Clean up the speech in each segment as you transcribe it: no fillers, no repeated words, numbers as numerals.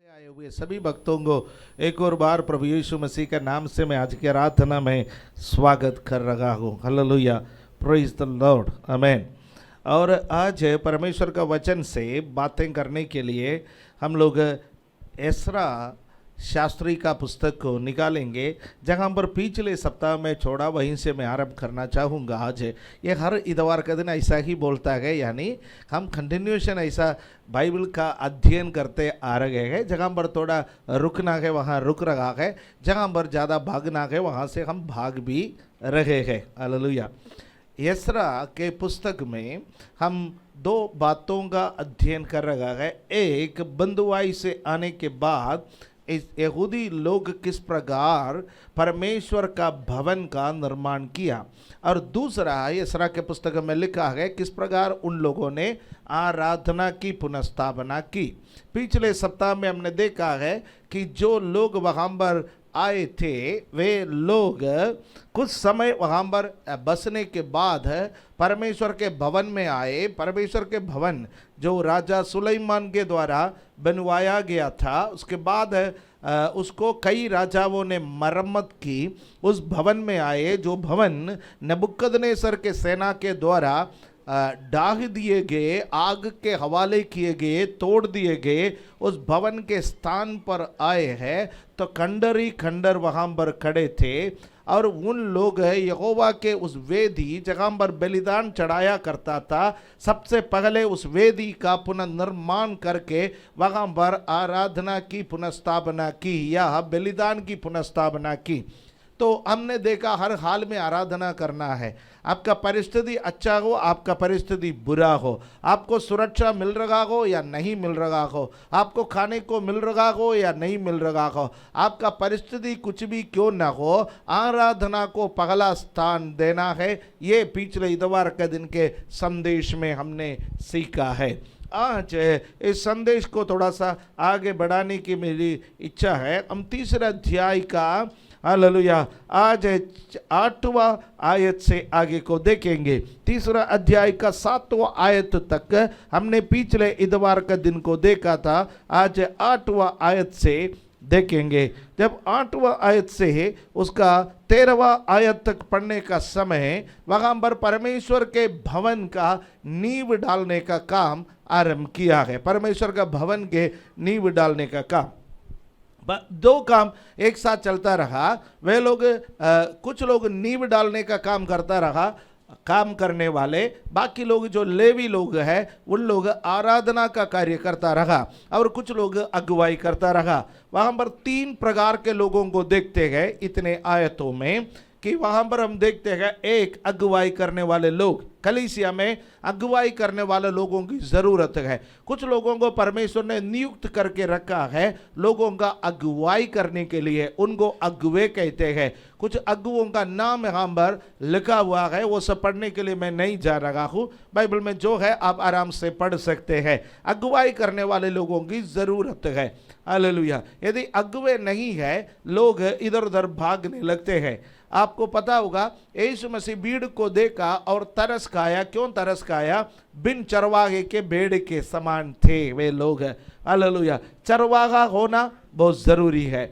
आए हुए सभी भक्तों को एक और बार प्रभु यीशु मसीह के नाम से मैं आज की आराधना में स्वागत कर रहा हूँ। हालेलुया, प्रेज द लॉर्ड, आमेन। और आज परमेश्वर का वचन से बातें करने के लिए हम लोग एसरा शास्त्री का पुस्तक को निकालेंगे। जहाँ पर पिछले सप्ताह में छोड़ा वहीं से मैं आरंभ करना चाहूँगा। आज ये हर इतवार का दिन ऐसा ही बोलता है, यानी हम कंटिन्यूशन ऐसा बाइबल का अध्ययन करते आ रहे हैं। जहाँ पर थोड़ा रुकना है वहाँ रुक रहा है, जहाँ पर ज़्यादा भागना है वहाँ से हम भाग भी रहे हैं। हालेलुया। एसरा के पुस्तक में हम दो बातों का अध्ययन कर रहा है। एक, बंधुआई से आने के बाद इस यहूदी लोग किस प्रकार परमेश्वर का भवन का निर्माण किया, और दूसरा एसरा के पुस्तक में लिखा है किस प्रकार उन लोगों ने आराधना की पुनर्स्थापना की। पिछले सप्ताह में हमने देखा है कि जो लोग वहाँ पर आए थे वे लोग कुछ समय वहाँ पर बसने के बाद परमेश्वर के भवन में आए। परमेश्वर के भवन जो राजा सुलेमान के द्वारा बनवाया गया था, उसके बाद उसको कई राजाओं ने मरम्मत की। उस भवन में आए जो भवन नबुकदनेस्सर के सेना के द्वारा डाह दिए गए, आग के हवाले किए गए, तोड़ दिए गए, उस भवन के स्थान पर आए हैं। तो खंडर ही खंडर वहाँ पर खड़े थे, और उन लोग यहोवा के उस वेदी जहाँ पर बलिदान चढ़ाया करता था, सबसे पहले उस वेदी का पुनर्निर्माण करके वहाँ पर आराधना की पुनर्स्थापना की या बलिदान की पुनर्स्थापना की। तो हमने देखा हर हाल में आराधना करना है। आपका परिस्थिति अच्छा हो, आपका परिस्थिति बुरा हो, आपको सुरक्षा मिल रहा हो या नहीं मिल रहा हो, आपको खाने को मिल रहा हो या नहीं मिल रहा हो, आपका परिस्थिति कुछ भी क्यों ना हो, आराधना को पहला स्थान देना है। ये पिछले इतवार के दिन के संदेश में हमने सीखा है। आज इस संदेश को थोड़ा सा आगे बढ़ाने की मेरी इच्छा है। हम तीसरा अध्याय का, हालेलुया, आज 8वां आयत से आगे को देखेंगे। तीसरा अध्याय का 7वां आयत तक हमने पिछले इतवार का दिन को देखा था। आज 8वां आयत से देखेंगे। जब 8वां आयत से उसका 13वां आयत तक पढ़ने का समय, वहाँ पर परमेश्वर के भवन का नींव डालने का काम आरंभ किया है। परमेश्वर का भवन के नींव डालने का काम, दो काम एक साथ चलता रहा। वे लोग कुछ लोग नींव डालने का काम करता रहा, काम करने वाले, बाकी लोग जो लेवी लोग हैं उन लोग आराधना का कार्य करता रहा, और कुछ लोग अगुवाई करता रहा। वहाँ पर 3 प्रकार के लोगों को देखते हैं इतने आयतों में, कि वहाँ पर हम देखते हैं एक, अगुवाई करने वाले लोग। कलीसिया में अगुवाई करने वाले लोगों की ज़रूरत है। कुछ लोगों को परमेश्वर ने नियुक्त करके रखा है लोगों का अगुवाई करने के लिए, उनको अगुवे कहते हैं। कुछ अगुओं का नाम यहाँ पर लिखा हुआ है, वो सब पढ़ने के लिए मैं नहीं जा रहा हूँ। बाइबल में जो है आप आराम से पढ़ सकते हैं। अगुवाई करने वाले लोगों की ज़रूरत है। हालेलुया। यदि अगुवे नहीं है, लोग इधर उधर भागने लगते हैं। आपको पता होगा यीशु मसीह भीड़ को देखा और तरस खाया। क्यों तरस खाया? बिन चरवाहे के भेड़ के समान थे वे लोग। हालेलुया। चरवाहा होना बहुत ज़रूरी है,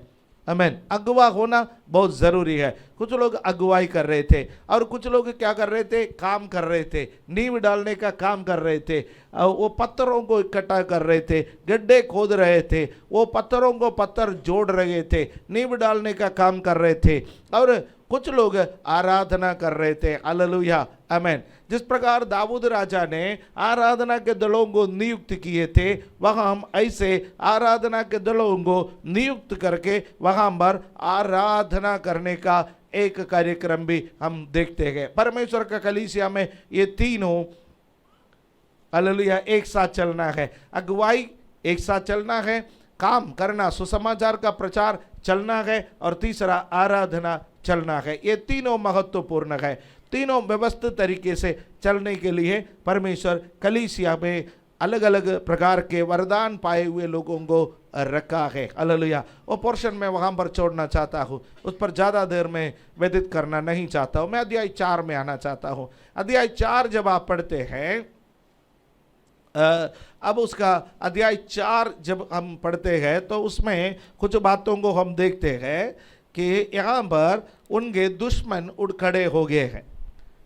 आमीन। अगुवा होना बहुत ज़रूरी है। कुछ लोग अगुवाई कर रहे थे, और कुछ लोग क्या कर रहे थे? काम कर रहे थे, नींव डालने का काम कर रहे थे। वो पत्थरों को इकट्ठा कर रहे थे, गड्ढे खोद रहे थे, वो पत्थरों को पत्थर जोड़ रहे थे, नींव डालने का काम कर रहे थे, और कुछ लोग आराधना कर रहे थे। हालेलुया, आमीन। जिस प्रकार दाऊद राजा ने आराधना के दलों को नियुक्त किए थे, वहाँ हम ऐसे आराधना के दलों को नियुक्त करके वहाँ पर आराधना करने का एक कार्यक्रम भी हम देखते हैं। परमेश्वर का कलीसिया में ये तीनों, हालेलुया, एक साथ चलना है। अगुवाई एक साथ चलना है, काम करना, सुसमाचार का प्रचार चलना है, और तीसरा आराधना चलना है। ये तीनों महत्वपूर्ण है। तीनों व्यवस्थित तरीके से चलने के लिए परमेश्वर कलीसिया में अलग अलग प्रकार के वरदान पाए हुए लोगों को रखा है। हालेलुया। वो पोर्शन मैं वहाँ पर छोड़ना चाहता हूँ, उस पर ज़्यादा देर में व्यतीत करना नहीं चाहता हूँ। मैं अध्याय 4 में आना चाहता हूँ। अध्याय 4 जब आप पढ़ते हैं, अब उसका अध्याय 4 जब हम पढ़ते हैं तो उसमें कुछ बातों को हम देखते हैं कि यहाँ पर उनके दुश्मन उठ खड़े हो गए हैं।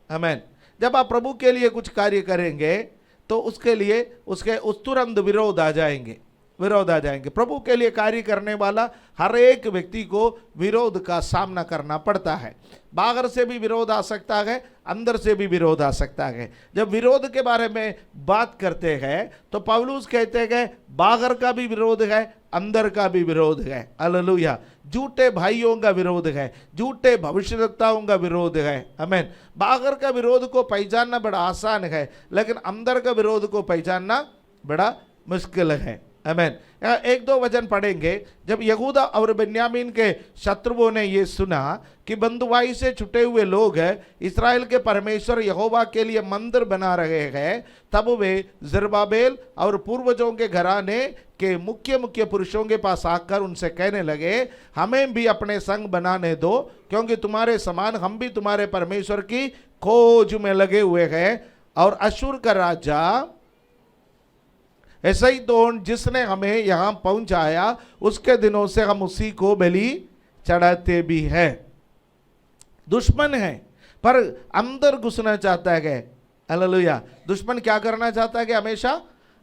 आमीन। जब आप प्रभु के लिए कुछ कार्य करेंगे तो उसके लिए उसके उस तुरंत विरोध आ जाएंगे, विरोध आ जाएंगे। प्रभु के लिए कार्य करने वाला हर एक व्यक्ति को विरोध का सामना करना पड़ता है। बाहर से भी विरोध आ सकता है, अंदर से भी विरोध आ सकता है। जब विरोध के बारे में बात करते हैं तो पौलुस कहते हैं बाहर का भी विरोध है, अंदर का भी विरोध है। हालेलुया। झूठे भाइयों का विरोध है, झूठे भविष्यवक्ताओं का विरोध है। आमीन। बाहर का विरोध को पहचानना बड़ा आसान है, लेकिन अंदर का विरोध को पहचानना बड़ा मुश्किल है। आमीन। यहाँ 1-2 वचन पढ़ेंगे। जब यहूदा और बेन्यामीन के शत्रुओं ने ये सुना कि बंधुआई से छुटे हुए लोग इस्राएल के परमेश्वर यहोवा के लिए मंदिर बना रहे हैं, तब वे जरुब्बाबेल और पूर्वजों के घराने के मुख्य मुख्य पुरुषों के पास आकर उनसे कहने लगे, हमें भी अपने संग बनाने दो, क्योंकि तुम्हारे समान हम भी तुम्हारे परमेश्वर की खोज में लगे हुए हैं। और अशूर का राजा ऐसा ही तो जिसने हमें यहाँ पहुंचाया उसके दिनों से हम उसी को बलि चढ़ाते भी हैं। दुश्मन है पर अंदर घुसना चाहता है। हालेलुया। दुश्मन क्या करना चाहता है कि हमेशा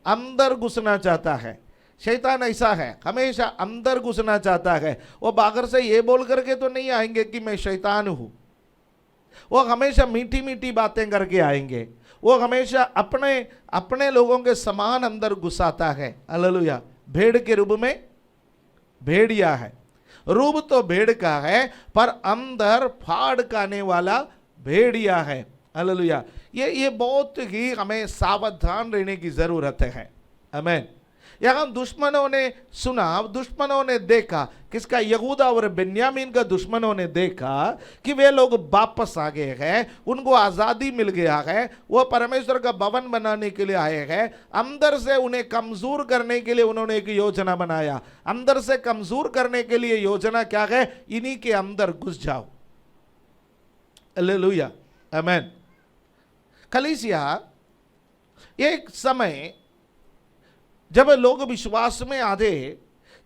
अंदर घुसना चाहता है। शैतान ऐसा है, हमेशा अंदर घुसना चाहता है। वो बाहर से ये बोल करके तो नहीं आएंगे कि मैं शैतान हूं, वो हमेशा मीठी मीठी बातें करके आएंगे। वो हमेशा अपने अपने लोगों के समान अंदर घुसाता है। हालेलुया। भेड़ के रूप में भेड़िया है, रूप तो भेड़ का है पर अंदर फाड़ खाने वाला भेड़िया है। हालेलुया। ये बहुत ही हमें सावधान रहने की जरूरत है। आमीन। यहाँ दुश्मनों ने सुना, दुश्मनों ने देखा, किसका? यहूदा और बेन्यामीन का दुश्मनों ने देखा कि वे लोग वापस आ गए हैं, उनको आज़ादी मिल गया है, वो परमेश्वर का भवन बनाने के लिए आए हैं। अंदर से उन्हें कमजोर करने के लिए उन्होंने एक योजना बनाया। अंदर से कमजोर करने के लिए योजना क्या है? इन्हीं के अंदर घुस जाओ। हालेलुया। आमीन। कलीसिया एक समय जब लोग विश्वास में आधे,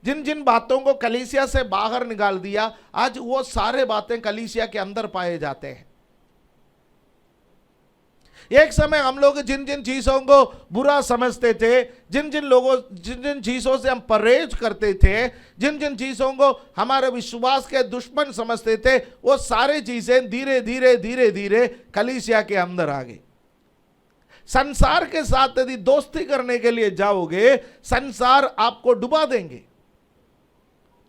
जिन जिन बातों को कलीसिया से बाहर निकाल दिया, आज वो सारे बातें कलीसिया के अंदर पाए जाते हैं। एक समय हम लोग जिन जिन चीजों को बुरा समझते थे, जिन जिन चीजों से हम परहेज करते थे, जिन जिन चीजों को हमारे विश्वास के दुश्मन समझते थे, वो सारी चीजें धीरे धीरे धीरे धीरे कलीसिया के अंदर आ गई। संसार के साथ यदि दोस्ती करने के लिए जाओगे, संसार आपको डुबा देंगे।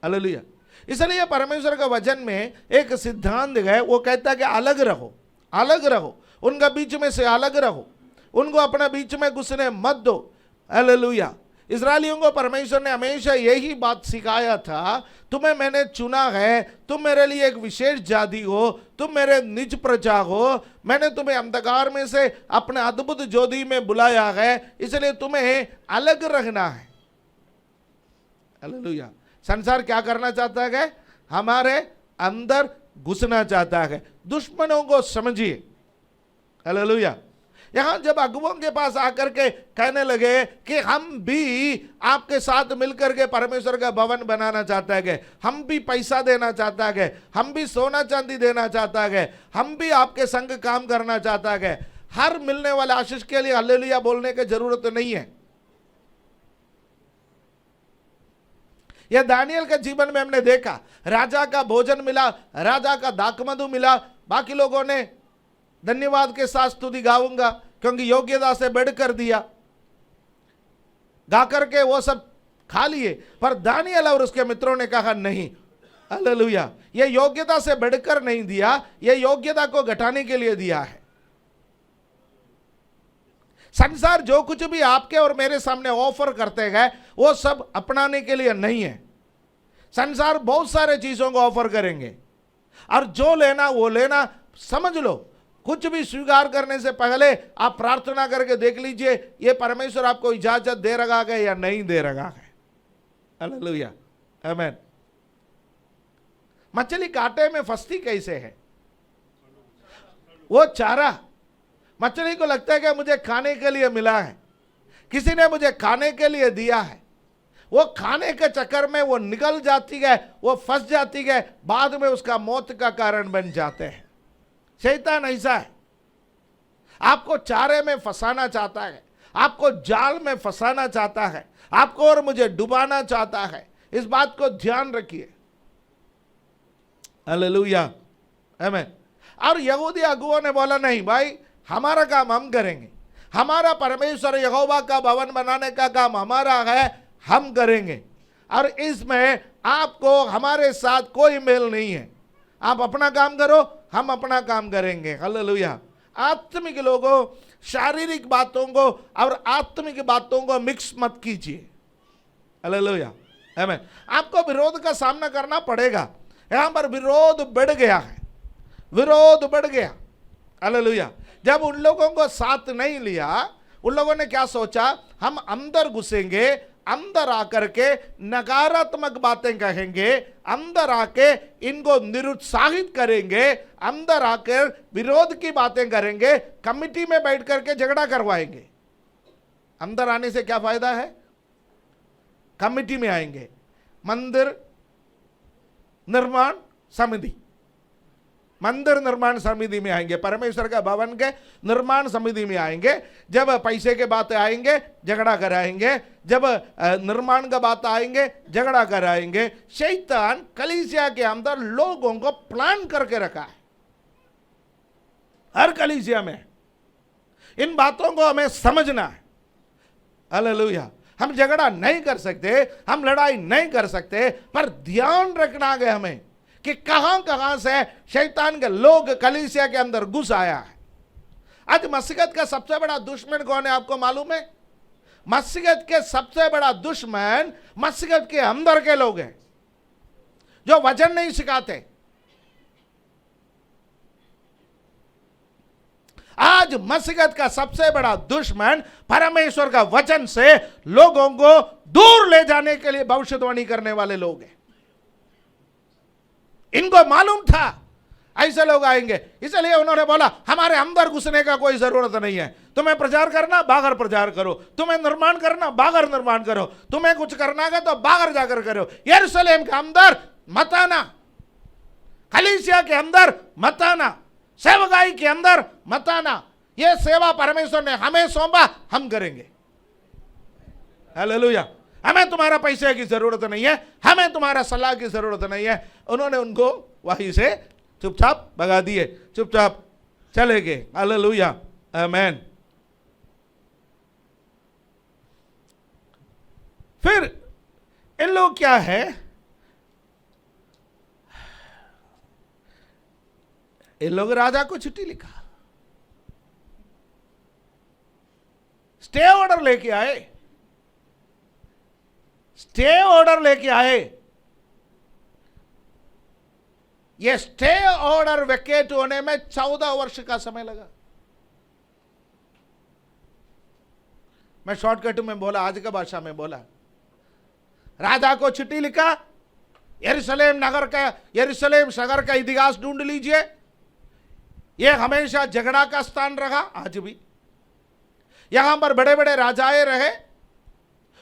हालेलुया। इसलिए परमेश्वर का वचन में एक सिद्धांत है, वो कहता है कि अलग रहो, अलग रहो, उनका बीच में से अलग रहो, उनको अपना बीच में घुसने मत दो। हालेलुया। इस्राएलियों को परमेश्वर ने हमेशा यही बात सिखाया था, तुम्हें मैंने चुना है, तुम मेरे लिए एक विशेष जाति हो, तुम मेरे निज प्रजा हो, मैंने तुम्हें अंधकार में से अपने अद्भुत ज्योति में बुलाया है, इसलिए तुम्हें अलग रहना है। हालेलुया। संसार क्या करना चाहता है? हमारे अंदर घुसना चाहता है। दुश्मनों को समझिए। हालेलुया। यहां जब अगुओं के पास आकर के कहने लगे कि हम भी आपके साथ मिलकर के परमेश्वर का भवन बनाना चाहता है, हम भी पैसा देना चाहता है, हम भी सोना चांदी देना चाहता है, हम भी आपके संग काम करना चाहता है, हर मिलने वाले आशीष के लिए हालेलुया बोलने की जरूरत नहीं है। यह दानियल के जीवन में हमने देखा, राजा का भोजन मिला, राजा का दाखमधु मिला, बाकी लोगों ने धन्यवाद के साथ स्तुति गाऊंगा क्योंकि योग्यता से बढ़कर दिया, गा करके वो सब खा लिए। पर दानियल और उसके मित्रों ने कहा नहीं, हालेलुया, ये योग्यता से बढ़कर नहीं दिया, ये योग्यता को घटाने के लिए दिया है। संसार जो कुछ भी आपके और मेरे सामने ऑफर करते हैं वो सब अपनाने के लिए नहीं है। संसार बहुत सारे चीजों को ऑफर करेंगे और जो लेना वो लेना। समझ लो, कुछ भी स्वीकार करने से पहले आप प्रार्थना करके देख लीजिए ये परमेश्वर आपको इजाजत दे रहा है या नहीं दे रहा है। हालेलुया। आमीन। मछली कांटे में फंसती कैसे है? वो चारा, मछली को लगता है कि मुझे खाने के लिए मिला है, किसी ने मुझे खाने के लिए दिया है, वो खाने के चक्कर में वो निकल जाती है, वो फंस जाती है, बाद में उसका मौत का कारण बन जाते हैं। शैतान ऐसा है, आपको चारे में फंसाना चाहता है, आपको जाल में फंसाना चाहता है, आपको और मुझे डुबाना चाहता है। इस बात को ध्यान रखिए। हालेलुया, आमीन। और यहूदी अगुओं ने बोला नहीं भाई, हमारा काम हम करेंगे, हमारा परमेश्वर यहोवा का भवन बनाने का काम हमारा है, हम करेंगे, और इसमें आपको हमारे साथ कोई मेल नहीं है। आप अपना काम करो, हम अपना काम करेंगे। हालेलुया। आत्मिक लोगों, शारीरिक बातों को और आत्मिक बातों को मिक्स मत कीजिए। हालेलुया, आमीन। आपको विरोध का सामना करना पड़ेगा। यहां पर विरोध बढ़ गया है, विरोध बढ़ गया। हालेलुया। जब उन लोगों को साथ नहीं लिया, उन लोगों ने क्या सोचा, हम अंदर घुसेंगे, अंदर आकर के नकारात्मक बातें कहेंगे, अंदर आके इनको निरुत्साहित करेंगे, अंदर आकर विरोध की बातें करेंगे, कमिटी में बैठ करके झगड़ा करवाएंगे। अंदर आने से क्या फायदा है? कमिटी में आएंगे, मंदिर निर्माण समिति, मंदिर निर्माण समिति में आएंगे, परमेश्वर का भवन के निर्माण समिति में आएंगे। जब पैसे के बात आएंगे झगड़ा कराएंगे, जब निर्माण का बात आएंगे झगड़ा कराएंगे। शैतान कलीसिया के अंदर लोगों को प्लान करके रखा है, हर कलीसिया में। इन बातों को हमें समझना है। हालेलुया। हम झगड़ा नहीं कर सकते, हम लड़ाई नहीं कर सकते, पर ध्यान रखना है हमें कि कहां कहां से शैतान के लोग कलीसिया के अंदर घुस आया है। आज मसीहत का सबसे बड़ा दुश्मन कौन है, आपको मालूम है? मसीहत के सबसे बड़ा दुश्मन मसीहत के अंदर के लोग हैं, जो वचन नहीं सिखाते। आज मसीहत का सबसे बड़ा दुश्मन परमेश्वर का वचन से लोगों को दूर ले जाने के लिए भविष्यवाणी करने वाले लोग हैं। इनको मालूम था ऐसे लोग आएंगे, इसलिए उन्होंने बोला हमारे अंदर घुसने का कोई जरूरत नहीं है। तुम्हें प्रचार करना बाहर प्रचार करो, तुम्हें निर्माण करना बाहर निर्माण करो, तुम्हें कुछ करना है तो बाहर जाकर करो। यरूशलेम के अंदर मत आना, कलीसिया के अंदर मत आना, सेवकाई के अंदर मत आना। यह सेवा परमेश्वर ने हमें सौंपा, हम करेंगे। हालेलुया। हमें तुम्हारा पैसे की जरूरत नहीं है, हमें तुम्हारा सलाह की जरूरत नहीं है। उन्होंने उनको वहीं से चुपचाप भगा दिए, चुपचाप चले गए। हालेलुया, आमीन। फिर इन लोग क्या है, इन लोग राजा को चिट्ठी लिखा, स्टे ऑर्डर लेके आए, स्टे ऑर्डर लेके आए। ये स्टे ऑर्डर वेकेट होने में 14 वर्ष का समय लगा। मैं शॉर्टकट में बोला, आज का भाषा में बोला। राजा को चिट्ठी लिखा, यरूशलेम शहर का इतिहास ढूंढ लीजिए, यह हमेशा झगड़ा का स्थान रहा, आज भी। यहां पर बड़े बड़े राजाएं रहे,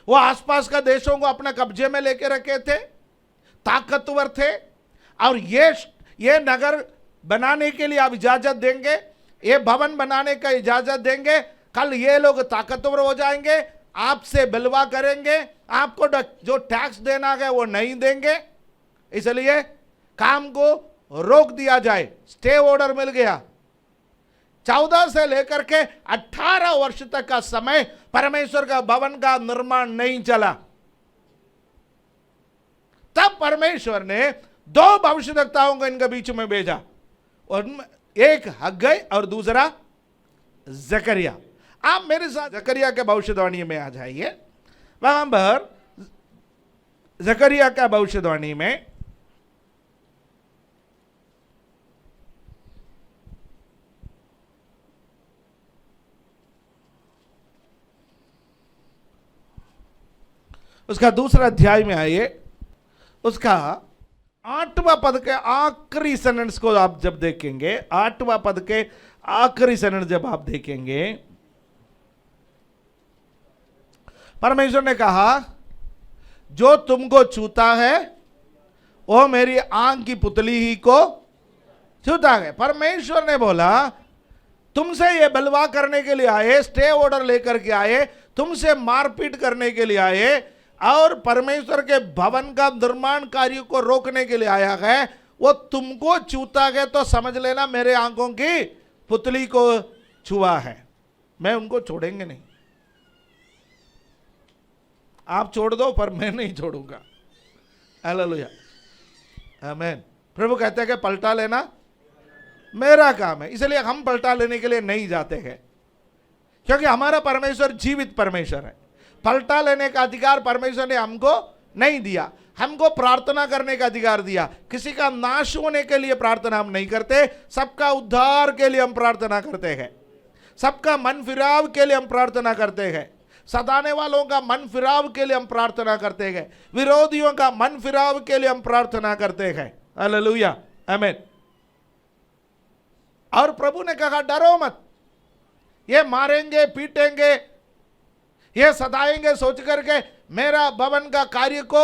वो आसपास का देशों को अपने कब्जे में लेके रखे थे, ताकतवर थे, और ये नगर बनाने के लिए आप इजाजत देंगे, ये भवन बनाने का इजाजत देंगे, कल ये लोग ताकतवर हो जाएंगे, आपसे बलवा करेंगे, आपको जो टैक्स देना है वो नहीं देंगे, इसलिए काम को रोक दिया जाए। स्टे ऑर्डर मिल गया। 14 से लेकर के 18 वर्ष तक का समय परमेश्वर का भवन का निर्माण नहीं चला। तब परमेश्वर ने 2 भविष्यद्वक्ताओं को इनके बीच में भेजा, और एक हग्गई और दूसरा जकरिया। आप मेरे साथ जकरिया के भविष्यवाणी में आ जाइए। वहां पर जकरिया का भविष्यवाणी में उसका दूसरा अध्याय में आइए, उसका 8वां पद के आखिरी सेंटेंस को आप जब देखेंगे, 8वां पद के आखिरी सेंटेंस जब आप देखेंगे, परमेश्वर ने कहा जो तुमको छूता है वो मेरी आंख की पुतली ही को छूता है। परमेश्वर ने बोला तुमसे ये बलवा करने के लिए आए, स्टे ऑर्डर लेकर के आए, तुमसे मारपीट करने के लिए आए और परमेश्वर के भवन का निर्माण कार्य को रोकने के लिए आया है। वो तुमको छूता है तो समझ लेना मेरे आंखों की पुतली को छुआ है। मैं उनको छोड़ेंगे नहीं, आप छोड़ दो पर मैं नहीं छोड़ूंगा। हालेलुया, आमीन। प्रभु कहते हैं कि पलटा लेना मेरा काम है, इसलिए हम पलटा लेने के लिए नहीं जाते हैं, क्योंकि हमारा परमेश्वर जीवित परमेश्वर है। पलटा लेने का अधिकार परमेश्वर ने हमको नहीं दिया, हमको प्रार्थना करने का अधिकार दिया। किसी का नाश होने के लिए प्रार्थना हम नहीं करते, सबका उद्धार के लिए हम प्रार्थना करते हैं, सबका मन फिराव के लिए हम प्रार्थना करते हैं, सताने वालों का मन फिराव के लिए हम प्रार्थना करते हैं, विरोधियों का मन फिराव के लिए हम प्रार्थना करते हैं। हालेलुया, आमीन। और प्रभु ने कहा डरो मत, ये मारेंगे पीटेंगे, ये सताएंगे सोच करके मेरा भवन का कार्य को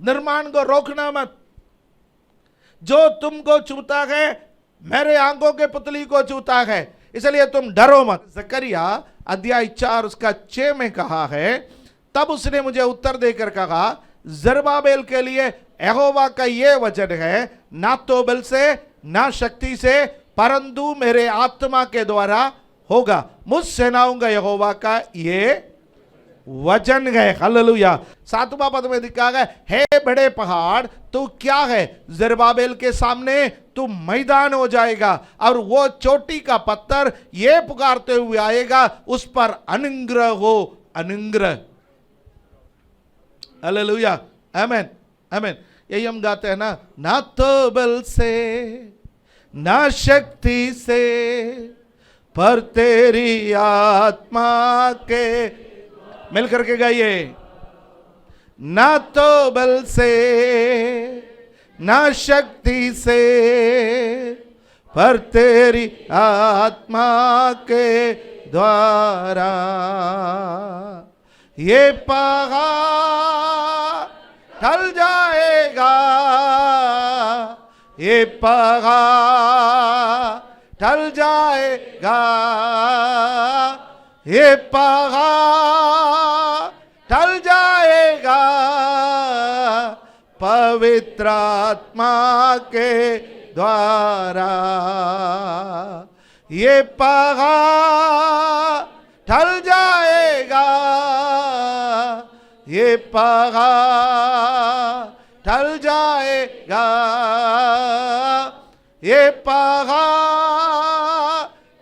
निर्माण को रोकना मत। जो तुमको छूता है मेरे आंखों के पुतली को छूता है, इसलिए तुम डरो मत। जकरिया अध्याय 4 उसका 6 में कहा है, तब उसने मुझे उत्तर देकर कहा जरुब्बाबेल के लिए यहोवा का ये वचन है, ना तो बल से ना शक्ति से परंतु मेरे आत्मा के द्वारा होगा। मुझ सेनाओं का यहोवा का ये वचन है। हालेलुया। 7वां पद में लिखा है, हे बड़े पहाड़ तू क्या है, जरुब्बाबेल के सामने तू मैदान हो जाएगा, और वो चोटी का पत्थर ये पुकारते हुए आएगा, उस पर अनुग्रह हो, अनुग्रह। हालेलुया, आमीन, आमीन। यही हम गाते हैं ना तो बल से ना शक्ति से पर तेरी आत्मा के, मिलकर के गाइए, ना तो बल से ना शक्ति से पर तेरी आत्मा के द्वारा ये पहाड़ ढल जाएगा, ये पहाड़ ढल जाएगा, ये पहाड़ ढल जाएगा पवित्र आत्मा के द्वारा। ये पहाड़ ढल जाएगा, ये पहाड़ ढल जाएगा, ये पहाड़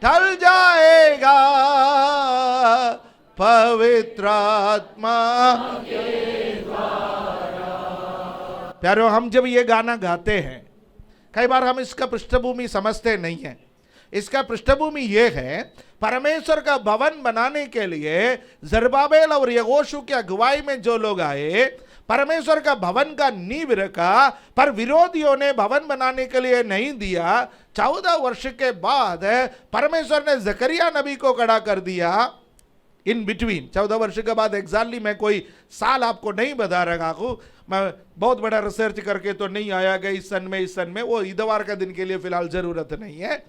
ढल जाएगा पवित्र आत्मा के द्वारा। प्यारो, हम जब ये गाना गाते हैं कई बार हम इसका पृष्ठभूमि समझते नहीं है। इसका पृष्ठभूमि ये है, परमेश्वर का भवन बनाने के लिए जरुब्बाबेल और यहोशू की अगुवाई में जो लोग आए, परमेश्वर का भवन का नींव रखा, पर विरोधियों ने भवन बनाने के लिए नहीं दिया। 14 वर्ष के बाद परमेश्वर ने जकरिया नबी को खड़ा कर दिया। इन बिटवीन 14 वर्ष के बाद एग्जैक्टली मैं कोई साल आपको नहीं बता रहा हूँ, मैं बहुत बड़ा रिसर्च करके तो नहीं आया कि इस सन में, वो इतवार का दिन के लिए फिलहाल जरूरत नहीं है।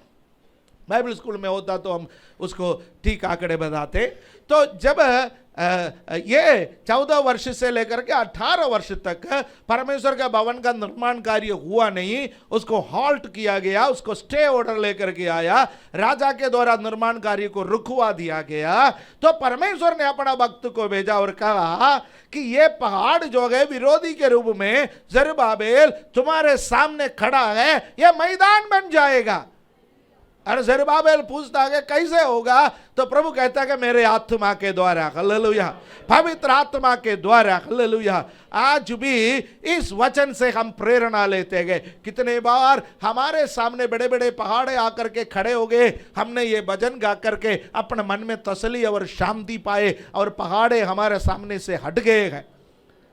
बाइबल स्कूल में होता तो हम उसको ठीक आंकड़े बताते। तो जब ये 14 वर्ष से लेकर के 18 वर्ष तक परमेश्वर का भवन का निर्माण कार्य हुआ नहीं, उसको हॉल्ट किया गया, उसको स्टे ऑर्डर लेकर के आया, राजा के द्वारा निर्माण कार्य को रुकवा दिया गया। तो परमेश्वर ने अपना भक्त को भेजा और कहा कि ये पहाड़ जो है विरोधी के रूप में जरुब्बाबेल तुम्हारे सामने खड़ा है, ये मैदान बन जाएगा। और जरुब्बाबेल पूछता है कैसे होगा, तो प्रभु कहता है कि मेरे आत्मा के द्वारा। हालेलुया, पवित्र आत्मा के द्वारा। हालेलुया। आज भी इस वचन से हम प्रेरणा लेते हैं। कितने बार हमारे सामने बड़े बड़े पहाड़े आकर के खड़े हो गए, हमने ये भजन गा करके अपने मन में तसल्ली और शांति पाए और पहाड़े हमारे सामने से हट गए हैं।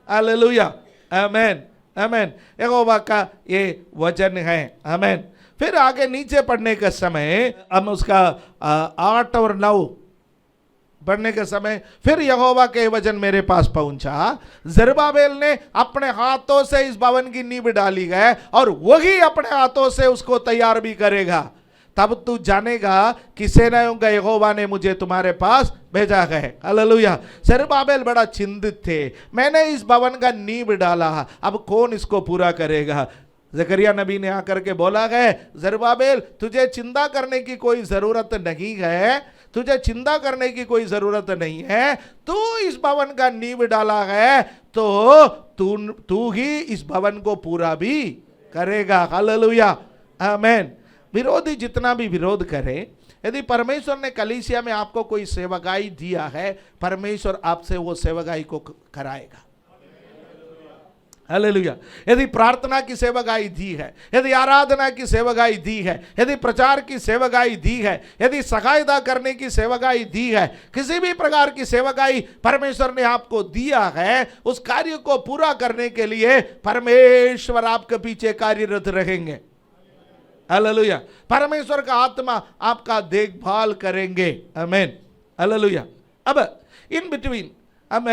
हालेलुया, आमीन, आमीन। यहोवा का ये वचन है, आमीन। फिर आगे नीचे पढ़ने के समय हम उसका 8 और 9 बढ़ने के समय फिर यहोवा के वचन मेरे पास पहुंचा, जरुब्बाबेल ने अपने हाथों से इस भवन की नींव डाली है और वही अपने हाथों से उसको तैयार भी करेगा। तब तू जानेगा कि सेनाओं का यहोवा ने मुझे तुम्हारे पास भेजा है। हालेलुया। जरुब्बाबेल बड़ा चिंतित थे, मैंने इस भवन का नींव डाला, अब कौन इसको पूरा करेगा। जकरिया नबी ने आकर के बोला है, जरुब्बाबेल तुझे चिंता करने की कोई जरूरत नहीं है, तुझे चिंता करने की कोई जरूरत नहीं है, तू इस भवन का नींव डाला है तो तू ही इस भवन को पूरा भी करेगा। हालेलुया, आमीन। विरोधी जितना भी विरोध करे, यदि परमेश्वर ने कलीसिया में आपको कोई सेवकाई दिया है, परमेश्वर आपसे वो सेवकाई को कराएगा। हालेलुया। यदि प्रार्थना की सेवकाई दी है, यदि आराधना की सेवकाई दी है, यदि प्रचार की सेवकाई दी है, यदि सहायता करने की सेवकाई दी है, किसी भी प्रकार की सेवकाई परमेश्वर ने आपको दिया है, उस कार्य को पूरा करने के लिए परमेश्वर आपके पीछे कार्यरत रहेंगे। हालेलुया। परमेश्वर का आत्मा आपका देखभाल करेंगे। आमीन। हालेलुया। अब इन बिटवीन अब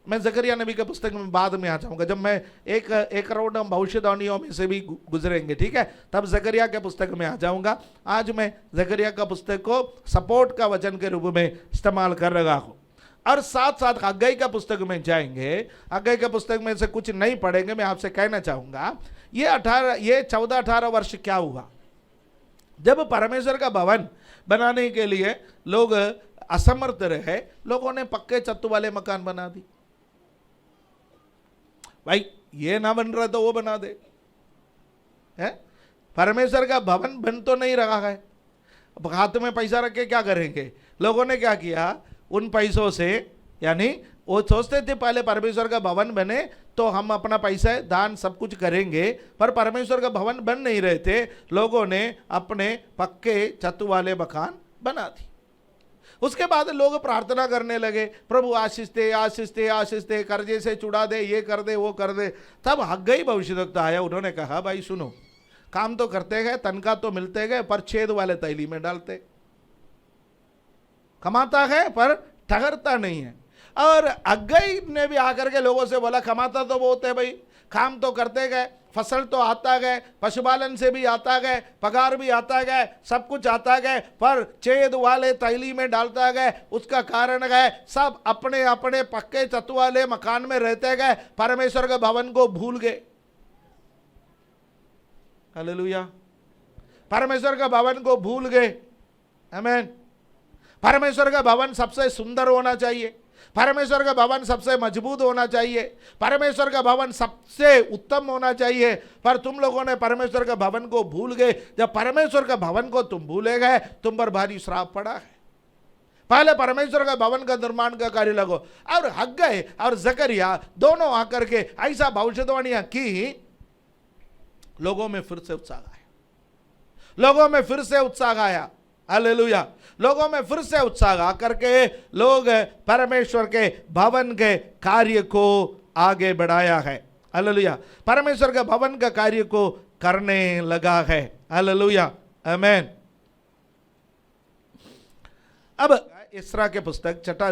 मैं जकरिया नबी के पुस्तक में बाद में आ जाऊंगा, जब मैं एक राउंड भविष्यवाणियों में से भी गुजरेंगे, ठीक है, तब जकरिया के पुस्तक में आ जाऊंगा। आज मैं जकरिया का पुस्तक को सपोर्ट का वचन के रूप में इस्तेमाल कर रहा हूं और साथ साथ हग्गाई का पुस्तक में जाएंगे। हग्गाई का पुस्तक में से कुछ नहीं पढ़ेंगे। मैं आपसे कहना चाहूंगा, ये 14-18 वर्ष क्या हुआ जब परमेश्वर का भवन बनाने के लिए लोग असमर्थ रहे, लोगों ने पक्के छत वाले मकान बना दी। भाई ये ना बन रहा तो वो बना दे, है? परमेश्वर का भवन बन तो नहीं रहा है, हाथ में पैसा रख के क्या करेंगे। लोगों ने क्या किया, उन पैसों से, यानी वो सोचते थे पहले परमेश्वर का भवन बने तो हम अपना पैसा दान सब कुछ करेंगे, पर परमेश्वर का भवन बन नहीं रहे थे, लोगों ने अपने पक्के छत वाले मकान बना दी। उसके बाद लोग प्रार्थना करने लगे, प्रभु आशीष दे, आशीष दे, आशीष दे, कर्जे से छुड़ा दे, ये कर दे, वो कर दे। तब हग्गाई भविष्यद्वक्ता आया, उन्होंने कहा भाई सुनो, काम तो करते गए, तनख्वाह तो मिलते गए, पर छेद वाले तैली में डालते, कमाता है पर ठहरता नहीं है। और हग्गाई ने भी आकर के लोगों से बोला, कमाता तो बहुत है भाई, काम तो करते गए, फसल तो आता गए, पशुपालन से भी आता गए, पगार भी आता गए, सब कुछ आता गए, पर छेद वाले तैली में डालता गए। उसका कारण गए, सब अपने अपने पक्के छत वाले मकान में रहते गए, परमेश्वर के भवन को भूल गए। हालेलुया। परमेश्वर का भवन को भूल गए। आमीन। परमेश्वर का भवन सबसे सुंदर होना चाहिए, परमेश्वर का भवन सबसे मजबूत होना चाहिए, परमेश्वर का भवन सबसे उत्तम होना चाहिए, पर तुम लोगों ने परमेश्वर का भवन को भूल गए। जब परमेश्वर का भवन को तुम भूले गए, तुम पर भारी श्राप पड़ा है। पहले परमेश्वर का भवन का निर्माण का कार्य लगो। और हग्गाई और जकरिया दोनों आकर के ऐसा भविष्यवाणियां की, लोगों में फिर से उत्साह आया, लोगों में फिर से उत्साह आया। हालेलुया। लोगों में फिर से उत्साह आकर के लोग परमेश्वर के भवन के कार्य को आगे बढ़ाया है। हालेलुया। परमेश्वर के भवन का कार्य को करने लगा है। हालेलुया, आमीन। अब इस्रा के पुस्तक छठा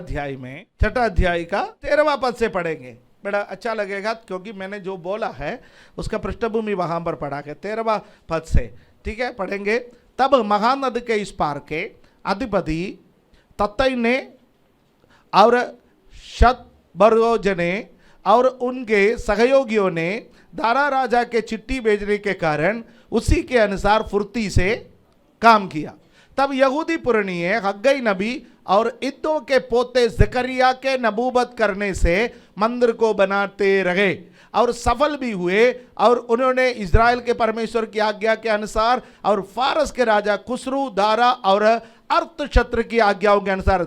अध्याय का 13वां पद से पढ़ेंगे। बड़ा अच्छा लगेगा क्योंकि मैंने जो बोला है उसका पृष्ठभूमि वहां पर पढ़ा के 13वां पद से, ठीक है, पढ़ेंगे। तब महानद के इस पार के अधिपति तत्तई ने और शतबर्जोज ने और उनके सहयोगियों ने दारा राजा के चिट्ठी भेजने के कारण उसी के अनुसार फुर्ती से काम किया। तब यहूदी पुरनिये हग्गाई नबी और इद्दो के पोते जकरिया के नबूवत करने से मंदिर को बनाते रहे और सफल भी हुए, और उन्होंने इज़राइल के परमेश्वर की आज्ञा के अनुसार और फारस के राजा खुसरू, दारा और अर्थशस्त्र की आज्ञाओं के अनुसार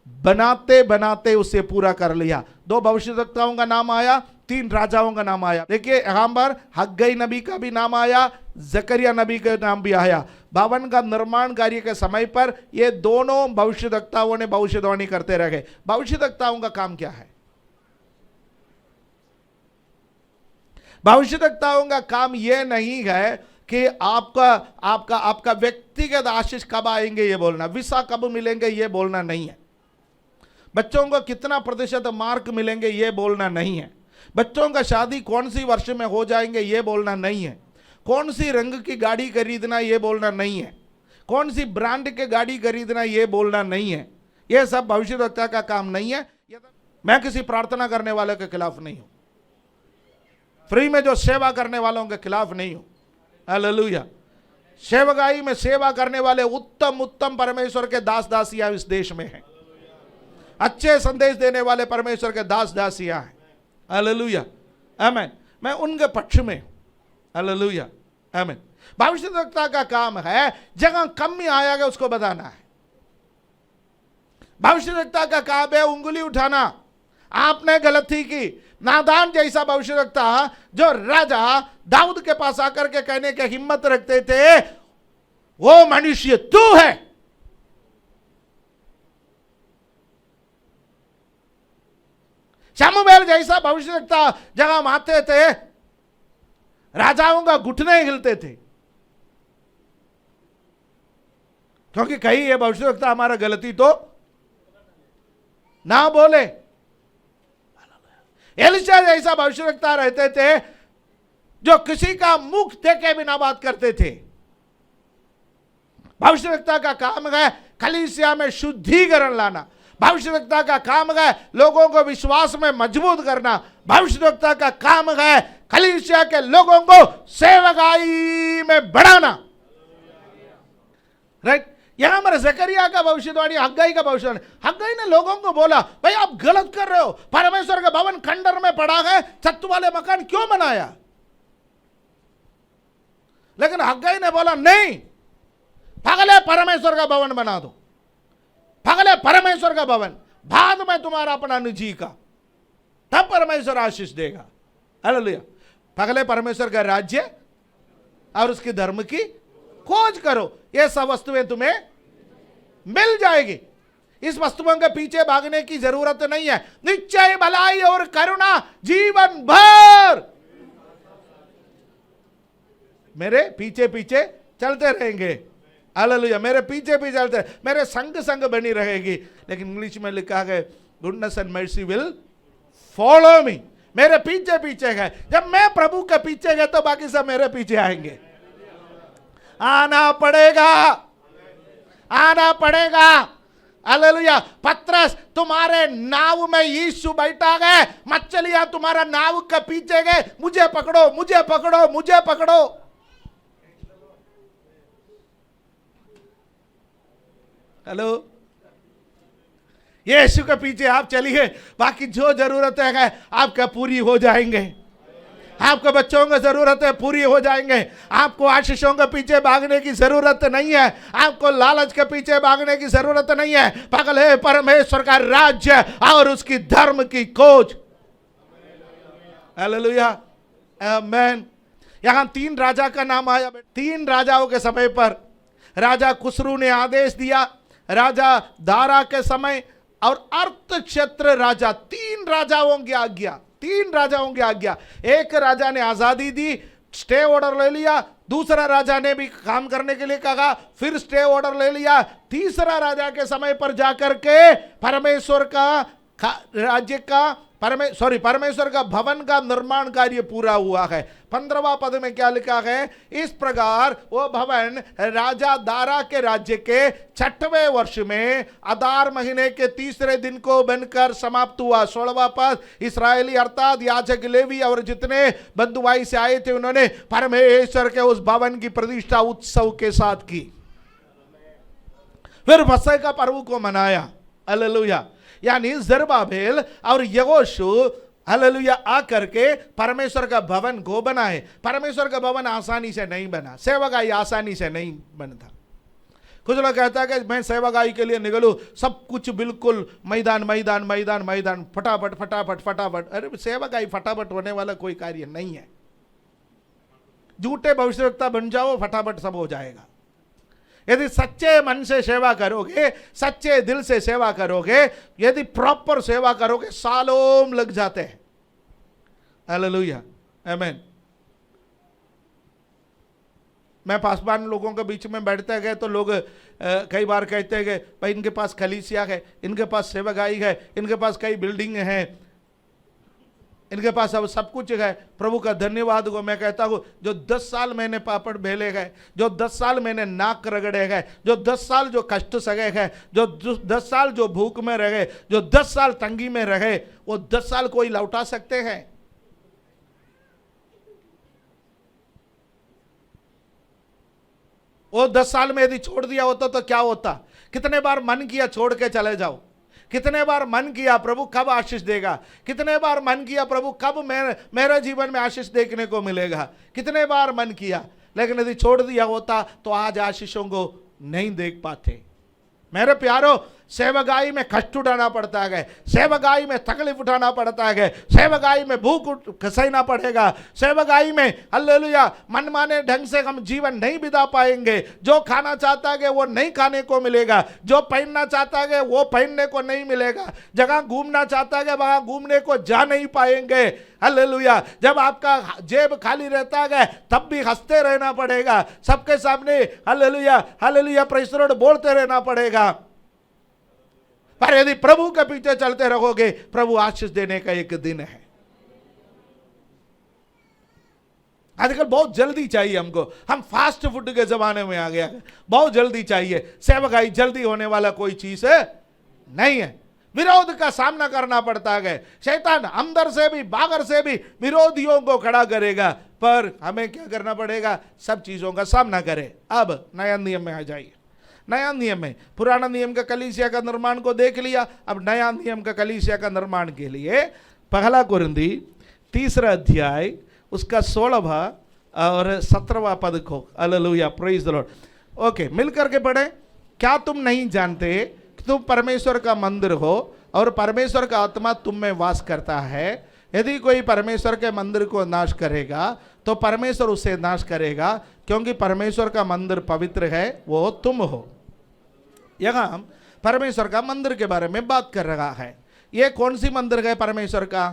बनाते बनाते उसे पूरा कर लिया। 2 भविष्यद्वक्ताओं का नाम आया, 3 राजाओं का नाम आया। देखिए यहाँ पर हग्गाई नबी का भी नाम आया, जकरिया नबी का नाम भी आया। भवन का निर्माण कार्य के समय पर ये दोनों भविष्यद्वक्ताओं ने भविष्यवाणी करते रहे। भविष्यद्वक्ताओं का काम क्या है? भविष्यद्वक्ताओं का काम यह नहीं है कि आपका आपका आपका व्यक्तिगत आशीष कब आएंगे ये बोलना, वीसा कब मिलेंगे ये बोलना नहीं है। बच्चों को कितना प्रतिशत मार्क मिलेंगे ये बोलना नहीं है। बच्चों का शादी कौन सी वर्ष में हो जाएंगे ये बोलना नहीं है। कौन सी रंग की गाड़ी खरीदना ये बोलना नहीं है। कौन सी ब्रांड के गाड़ी खरीदना ये बोलना नहीं है। ये सब भविष्यवक्ता का काम नहीं है। मैं किसी प्रार्थना करने वाले के खिलाफ नहीं हूं, फ्री में जो सेवा करने वालों के खिलाफ नहीं हूं। हालेलुया। सेवकाई में सेवा करने वाले उत्तम उत्तम परमेश्वर के दास दासियां इस देश में हैं। अच्छे संदेश देने वाले परमेश्वर के दास दासियां हैं। हालेलुया, आमीन। मैं उनके पक्ष में। हालेलुया, आमीन। भविष्यवक्ता का काम है जहां कमी आएगा उसको बताना है। भविष्यवक्ता का काम है उंगली उठाना, आपने गलती की। नादान जैसा भविष्यवक्ता जो राजा दाऊद के पास आकर के कहने की हिम्मत रखते थे, वो मनुष्य तू है। शमूएल जैसा भविष्यवक्ता जहां आते थे राजाओं का घुटने हिलते थे, क्योंकि कहीं ये भविष्यवक्ता हमारा गलती तो ना बोले। एलिशा जैसा भविष्यवक्ता रहते थे जो किसी का मुख देखे बिना बात करते थे। भविष्यवक्ता का काम है कलीसिया में शुद्धिकरण लाना। भविष्यवक्ता का काम है लोगों को विश्वास में मजबूत करना। भविष्यवक्ता का काम है कलीसिया के लोगों को सेवकाई में बढ़ाना। राइट। यहां पर जकरिया का भविष्यवाणी, हग्गाई का भविष्यवाणी। हग्गाई ने लोगों को बोला, भाई आप गलत कर रहे हो, परमेश्वर का भवन खंडर में पड़ा है, छत वाले मकान क्यों बनाया? लेकिन हग्गाई ने बोला नहीं, पगले परमेश्वर का भवन बना दो, पगले परमेश्वर का भवन, बाद में तुम्हारा अपना निजी का, तब परमेश्वर आशीष देगा। हालेलुया। पगले परमेश्वर का राज्य और उसके धर्म की खोज करो, ये सब वस्तुएं तुम्हें मिल जाएगी। इस वस्तुओं के पीछे भागने की जरूरत नहीं है। निश्चय भलाई और करुणा जीवन भर मेरे पीछे पीछे चलते रहेंगे। हालेलुया। मेरे पीछे भी चलते, मेरे संग संग बनी रहेगी। लेकिन इंग्लिश में लिखा है goodness and mercy will follow me. मेरे पीछे पीछे है। जब मैं प्रभु के पीछे गए तो बाकी सब मेरे पीछे आएंगे। आना पड़ेगा, आना पड़ेगा। हालेलुया। पतरस, तुम्हारे नाव में यीशु बैठा गए, मछलियां तुम्हारा नाव के पीछे गए, मुझे पकड़ो, मुझे पकड़ो, मुझे पकड़ो। हेलो। यीशु के पीछे आप चलिए, बाकी जो जरूरत है आपका पूरी हो जाएंगे। आपके बच्चों की जरूरत है पूरी हो जाएंगे। आपको आशीषों के पीछे भागने की जरूरत नहीं है। आपको लालच के पीछे भागने की जरूरत नहीं है। पागल है परमेश्वर का राज्य और उसकी धर्म की खोज। हालेलुया, आमीन। यहां 3 राजा का नाम आया। 3 राजाओं के समय पर राजा खुसरू ने आदेश दिया, राजा दारा के समय और अर्थ क्षेत्र राजा, 3 राजाओं की आज्ञा, 3 राजाओं की आज्ञा। एक राजा ने आजादी दी, स्टे ऑर्डर ले लिया। दूसरा राजा ने भी काम करने के लिए कहा, फिर स्टे ऑर्डर ले लिया। तीसरा राजा के समय पर जाकर के परमेश्वर का राज्य का परमेश्वर का भवन का निर्माण कार्य पूरा हुआ है। 15वां पद में क्या लिखा है? इस प्रकार वो भवन राजा दारा के राज्य के 6वें वर्ष में अदार महीने के 3रे दिन को बनकर समाप्त हुआ। 16वां पद, इसराइली अर्थात याजक, लेवी और जितने बंधुआई से आए थे उन्होंने परमेश्वर के उस भवन की प्रतिष्ठा उत्सव के साथ की। फिर फसह का पर्व को मनाया। हालेलुया। यानी जरुब्बाबेल और यहोशू हालेलुया आकर के परमेश्वर का भवन को बनाए। परमेश्वर का भवन आसानी से नहीं बना, सेवकाई आसानी से नहीं बनता। कुछ लोग कहता है कि मैं सेवकाई के लिए निकलूं, सब कुछ बिल्कुल मैदान मैदान मैदान मैदान, फटाफट फटाफट फटाफट। अरे सेवकाई फटाफट होने वाला कोई कार्य नहीं है। झूठे भविष्यवक्ता बन जाओ, फटाफट सब हो जाएगा। यदि सच्चे मन से सेवा करोगे, सच्चे दिल से सेवा करोगे, यदि प्रॉपर सेवा करोगे, सालों लग जाते हैं। हालेलुया, आमीन। मैं पासवान लोगों के बीच में बैठते गए तो लोग कई बार कहते गए भाई इनके पास कलीसिया है, इनके पास सेवकाई है, इनके पास कई बिल्डिंग हैं, इनके पास अब सब कुछ है। प्रभु का धन्यवाद हो। मैं कहता हूँ जो 10 साल मैंने पापड़ बेले गए, जो 10 साल मैंने नाक रगड़े गए, जो 10 साल जो कष्ट सगे गए, जो 10 साल जो भूख में रहे, जो 10 साल तंगी में रहे, वो 10 साल कोई लौटा सकते हैं? वो 10 साल में यदि छोड़ दिया होता तो क्या होता? कितने बार मन किया छोड़ के चले जाओ, कितने बार मन किया प्रभु कब आशीष देगा, कितने बार मन किया प्रभु कब मेरे जीवन में आशीष देखने को मिलेगा, कितने बार मन किया, लेकिन यदि छोड़ दिया होता तो आज आशीषों को नहीं देख पाते। मेरे प्यारो, सेवकाई में कष्ट उठाना पड़ता है, सेवकाई में तकलीफ उठाना पड़ता है, सेवकाई में भूख सहना पड़ेगा, सेवकाई में हालेलुया मनमाने ढंग से हम जीवन नहीं बिता पाएंगे। जो खाना चाहता है वो नहीं खाने को मिलेगा, जो पहनना चाहता है वो पहनने को नहीं मिलेगा, जगह घूमना चाहता है वहां घूमने को जा नहीं पाएंगे। हालेलुया, जब आपका जेब खाली रहता है तब भी हंसते रहना पड़ेगा, सबके सामने hallelujah hallelujah praise the Lord बोलते रहना पड़ेगा। पर यदि प्रभु के पीछे चलते रहोगे, प्रभु आशीष देने का एक दिन है। आजकल बहुत जल्दी चाहिए हमको, हम फास्ट फूड के जमाने में आ गया है, बहुत जल्दी चाहिए। सेवकाई जल्दी होने वाला कोई चीज है नहीं है। विरोध का सामना करना पड़ता है, शैतान अंदर से भी बाहर से भी विरोधियों को खड़ा करेगा, पर हमें क्या करना पड़ेगा? सब चीजों का सामना करें। अब नया नियम में आ जाइए। नया नियम में पुराना नियम का कलीसिया का निर्माण को देख लिया, अब नया नियम का कलीसिया का निर्माण के लिए पहला कुरिन्थी 3 अध्याय उसका 16वां और 17वां पद को, hallelujah praise the Lord. Okay, मिलकर के पढ़े। क्या तुम नहीं जानते कि तुम परमेश्वर का मंदिर हो और परमेश्वर का आत्मा तुम में वास करता है? यदि कोई परमेश्वर के मंदिर को नाश करेगा तो परमेश्वर उसे नाश करेगा, क्योंकि परमेश्वर का मंदिर पवित्र है, वो तुम हो। यहाँ परमेश्वर का मंदिर के बारे में बात कर रहा है। ये कौन सी मंदिर है परमेश्वर का?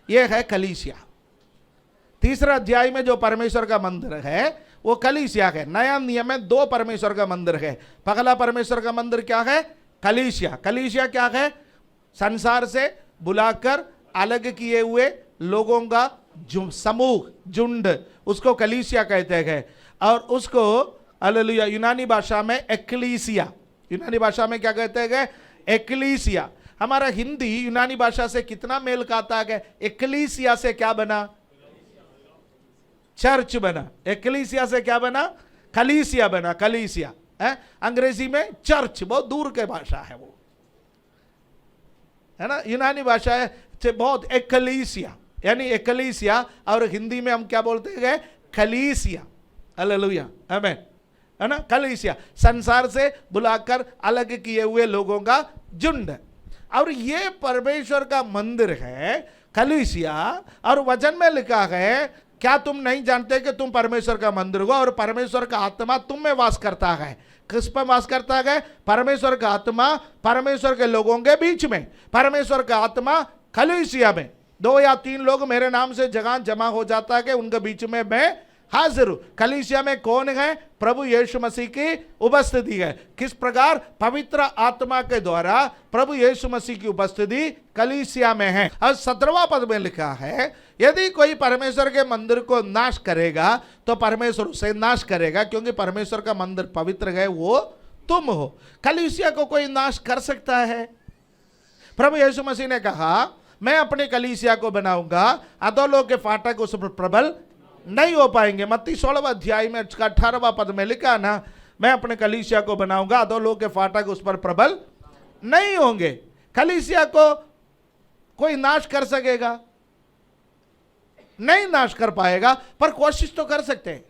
ये है कलीसिया। 3 अध्याय में जो परमेश्वर का मंदिर है वो कलीसिया है। नया नियम में 2 परमेश्वर का मंदिर है। पहला परमेश्वर का मंदिर क्या है? कलीसिया। कलीसिया क्या है? संसार से बुलाकर अलग किए हुए लोगों का समूह, झुंड, उसको कलीसिया कहते हैं। और उसको हालेलुया यूनानी भाषा में एक्लीसिया, यूनानी भाषा में क्या कहते हैं? एक्लीसिया। हमारा हिंदी यूनानी भाषा से कितना मेल खाता है? एक्लीसिया से क्या बना? चर्च बना। एक्लीसिया से क्या बना? कलीसिया बना। कलीसिया है अंग्रेजी में चर्च, बहुत दूर के भाषा है वो, है ना। यूनानी भाषा है बहुत एक्लीसिया, यानी एक्लीसिया, और हिंदी में हम क्या बोलते हैं? कलीसिया। हालेलुया आमेन, है ना। कलीसिया संसार से बुलाकर अलग किए हुए लोगों का झुंड। और ये परमेश्वर का मंदिर है कलीसिया। और वचन में लिखा है, क्या तुम नहीं जानते कि तुम परमेश्वर का मंदिर हो और परमेश्वर का आत्मा तुम में वास करता है? किस पर वास करता है? परमेश्वर का आत्मा परमेश्वर के लोगों के बीच में। परमेश्वर का आत्मा कलीसिया में। 2 या 3 लोग मेरे नाम से जगह जमा हो जाता है कि उनके बीच में मैं हाजिर हूं। कलीसिया में कौन है? प्रभु यीशु मसीह की उपस्थिति है। किस प्रकार? पवित्र आत्मा के द्वारा प्रभु यीशु मसीह की उपस्थिति कलीसिया में है। और 17वां पद में लिखा है, यदि कोई परमेश्वर के मंदिर को नाश करेगा तो परमेश्वर उसे नाश करेगा, क्योंकि परमेश्वर का मंदिर पवित्र है, वो तुम हो। कलीसिया को कोई नाश कर सकता है? प्रभु यीशु मसीह ने कहा, मैं अपने कलीसिया को बनाऊंगा, अधोलों के फाटक उस पर प्रबल नहीं हो पाएंगे। मत्ती 16वां अध्याय में 18वां पद में लिखा ना, मैं अपने कलीसिया को बनाऊंगा, अधोलों के फाटक उस पर प्रबल नहीं होंगे। कलीसिया को कोई नाश कर सकेगा? नहीं नाश कर पाएगा, पर कोशिश तो कर सकते हैं,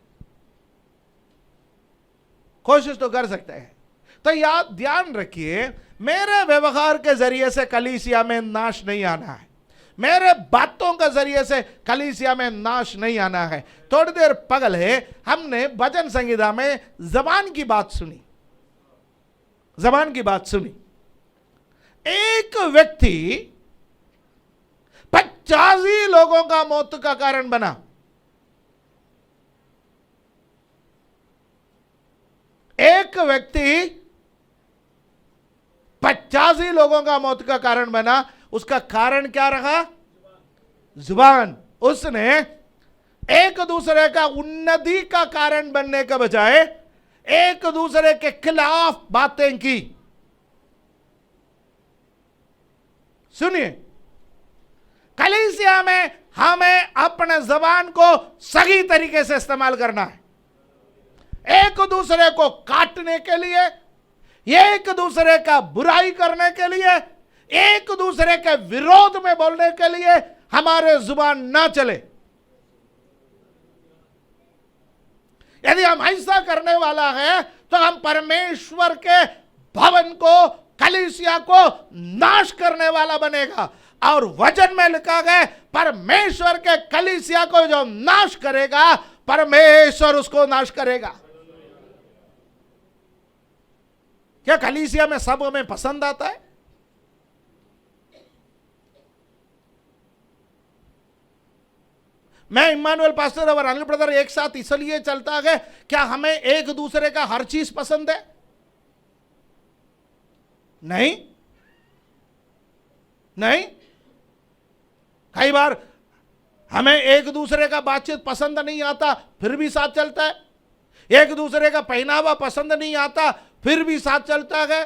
कोशिश तो कर सकते हैं। तो याद ध्यान रखिए, मेरे व्यवहार के जरिए से कलीसिया में नाश नहीं आना है, मेरे बातों के जरिए से कलीसिया में नाश नहीं आना है। थोड़ी देर पहले हमने भजन संगीता में जबान की बात सुनी, जबान की बात सुनी। एक व्यक्ति 85 लोगों का मौत का कारण बना। एक व्यक्ति 85 लोगों का मौत का कारण बना, उसका कारण क्या रहा? जुबान। उसने एक दूसरे का उन्नति का कारण बनने के बजाय एक दूसरे के खिलाफ बातें की। सुनिए, कलीसिया में हमें अपने जबान को सही तरीके से इस्तेमाल करना है। एक दूसरे को काटने के लिए, एक दूसरे का बुराई करने के लिए, एक दूसरे के विरोध में बोलने के लिए हमारे जुबान ना चले। यदि हम ऐसा करने वाला है तो हम परमेश्वर के भवन को, कलीसिया को नाश करने वाला बनेगा। और वचन में लिखा गया, परमेश्वर के कलीसिया को जो नाश करेगा, परमेश्वर उसको नाश करेगा। क्या कलीसिया में सब हमें पसंद आता है? मैं इम्मानुएल पास्टर और अनिल ब्रदर एक साथ इसलिए चलता है, क्या हमें एक दूसरे का हर चीज पसंद है? नहीं, नहीं। कई बार हमें एक दूसरे का बातचीत पसंद नहीं आता, फिर भी साथ चलता है। एक दूसरे का पहनावा पसंद नहीं आता, फिर भी साथ चलता है।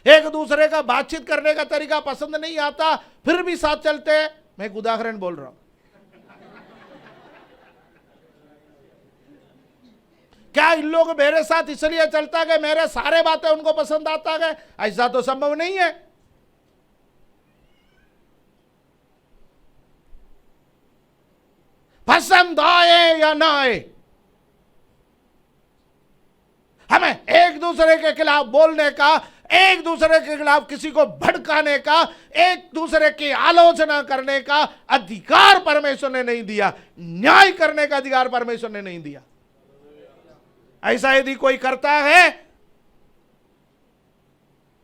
एक दूसरे का बातचीत करने का तरीका पसंद नहीं आता, फिर भी साथ चलते हैं। मैं एक उदाहरण बोल रहा हूं। क्या इन लोग मेरे साथ इसलिए चलता है मेरे सारे बातें उनको पसंद आता है? ऐसा तो संभव नहीं है। पसंद आए या ना आए, हमें एक दूसरे के खिलाफ बोलने का, एक दूसरे के खिलाफ किसी को भड़काने का, एक दूसरे की आलोचना करने का अधिकार परमेश्वर ने नहीं दिया। न्याय करने का अधिकार परमेश्वर ने नहीं दिया। ऐसा यदि कोई करता है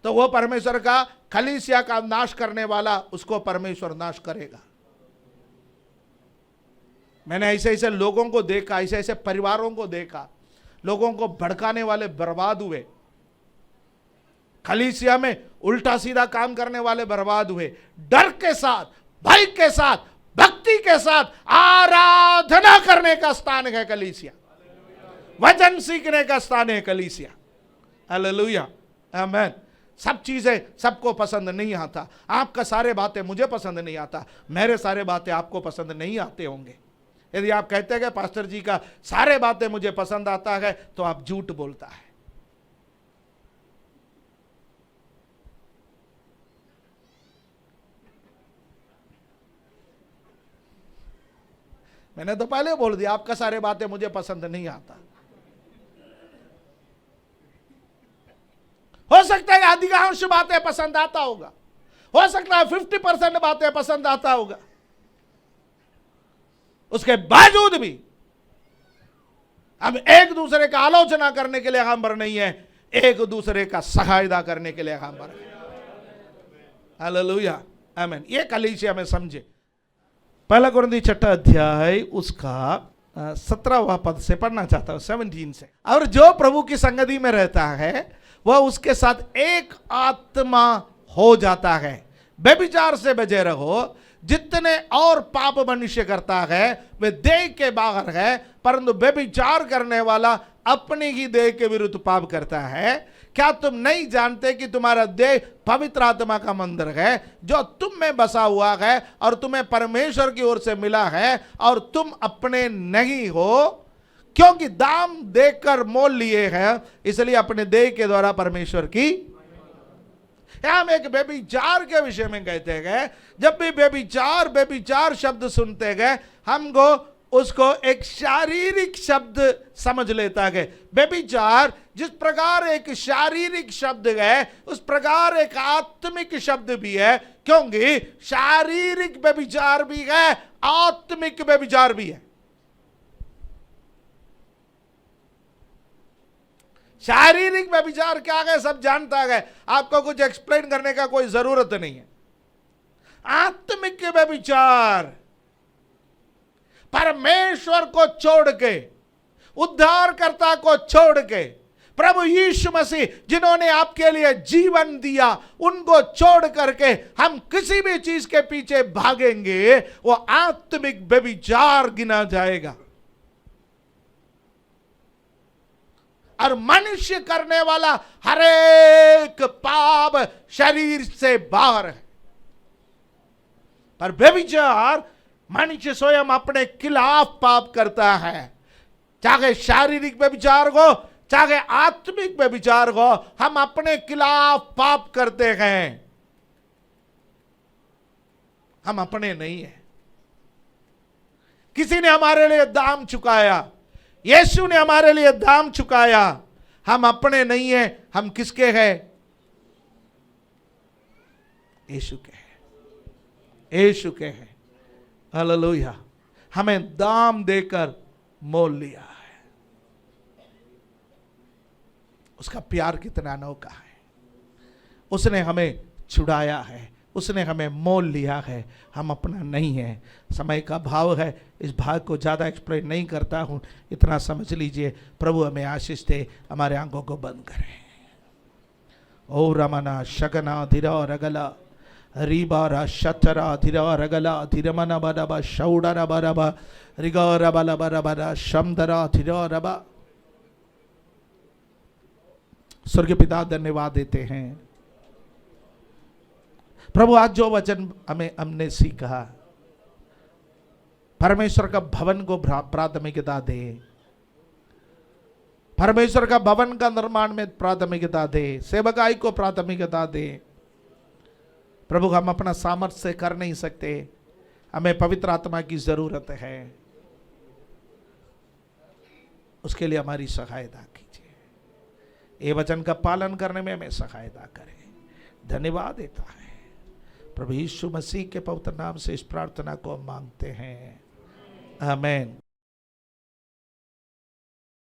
तो वो परमेश्वर का, कलीसिया का नाश करने वाला, उसको परमेश्वर नाश करेगा। मैंने ऐसे ऐसे लोगों को देखा, ऐसे ऐसे परिवारों को देखा, लोगों को भड़काने वाले बर्बाद हुए, कलीसिया में उल्टा सीधा काम करने वाले बर्बाद हुए। डर के साथ, भय के साथ, भक्ति के साथ आराधना करने का स्थान है कलीसिया। वचन सीखने का स्थान है कलीसिया। हालेलुया, आमीन। सब चीजें सबको पसंद नहीं आता। आपका सारे बातें मुझे पसंद नहीं आता, मेरे सारे बातें आपको पसंद नहीं आते होंगे। यदि आप कहते हैं कि पास्टर जी का सारे बातें मुझे पसंद आता है, तो आप झूठ बोलता है। मैंने तो पहले बोल दिया, आपका सारे बातें मुझे पसंद नहीं आता। हो सकता है अधिकांश बातें पसंद आता होगा, हो सकता है 50% बातें पसंद आता होगा। उसके बावजूद भी हम एक दूसरे का आलोचना करने के लिए हम पर नहीं है, एक दूसरे का सहायता करने के लिए हम पर है। हालेलुया, आमीन। ये कलीसिया में समझे। पहला कुरिन्थी 6 अध्याय उसका 17वां पद से पढ़ना चाहता हूं, 17 से। और जो प्रभु की संगति में रहता है वह उसके साथ एक आत्मा हो जाता है। व्यभिचार से बचे रहो। जितने और पाप मनुष्य करता है वे देह के बाहर है, परंतु व्यभिचार करने वाला अपनी ही देह के विरुद्ध पाप करता है। क्या तुम नहीं जानते कि तुम्हारा देह पवित्र आत्मा का मंदिर है, जो तुम में बसा हुआ है और तुम्हें परमेश्वर की ओर से मिला है, और तुम अपने नहीं हो, क्योंकि दाम देकर मोल लिए हैं, इसलिए अपने देह के द्वारा परमेश्वर की। हम एक व्यभिचार के विषय में कहते गए। जब भी व्यभिचार शब्द सुनते गए, हमको उसको एक शारीरिक शब्द समझ लेता है। व्यभिचार जिस प्रकार एक शारीरिक शब्द है, उस प्रकार एक आत्मिक शब्द भी है, क्योंकि शारीरिक व्यभिचार भी है, आत्मिक व्यभिचार भी है। शारीरिक व्यभिचार क्या है सब जानता है, आपको कुछ एक्सप्लेन करने का कोई जरूरत नहीं है। आत्मिक व्यभिचार परमेश्वर को छोड़ के, उद्धारकर्ता को छोड़ के, प्रभु यीशु मसीह जिन्होंने आपके लिए जीवन दिया, उनको छोड़ करके हम किसी भी चीज के पीछे भागेंगे, वो आत्मिक व्यभिचार गिना जाएगा। और मनुष्य करने वाला हर एक पाप शरीर से बाहर है, पर व्यभिचार मनुष्य स्वयं अपने खिलाफ पाप करता है। चाहे शारीरिक व्यभिचार हो, चाहे आत्मिक व्यभिचार हो, हम अपने खिलाफ पाप करते हैं। हम अपने नहीं हैं। किसी ने हमारे लिए दाम चुकाया, यीशु ने हमारे लिए दाम चुकाया। हम अपने नहीं हैं, हम किसके हैं? यीशु के हैं, यीशु के हैं। हालेलुया। हमें दाम देकर मोल लिया है। उसका प्यार कितना अनोखा है। उसने हमें छुड़ाया है, उसने हमें मोल लिया है। हम अपना नहीं है। समय का भाव है, इस भाग को ज़्यादा एक्सप्लेन नहीं करता हूँ, इतना समझ लीजिए। प्रभु हमें आशीष दे। हमारे आंखों को बंद करें। ओ रमना शगना धीरा रगला रीबारा शतरा धीरा रगला धीरमना बरबा शौडरा बरबा रिगोरा बला बरबा शमदरा धीरा रबा। स्वर्गीय पिता धन्यवाद देते हैं प्रभु, आज जो वचन हमने सीखा, परमेश्वर का भवन को प्राथमिकता दे, परमेश्वर का भवन का निर्माण में प्राथमिकता दे, सेवकाई को प्राथमिकता दे। प्रभु, हम अपना सामर्थ्य से कर नहीं सकते, हमें पवित्र आत्मा की जरूरत है। उसके लिए हमारी सहायता कीजिए। ये वचन का पालन करने में हमें सहायता करें। धन्यवाद देता है प्रभु यीशु मसीह के पवित्र नाम से इस प्रार्थना को हम मांगते हैं। आमीन।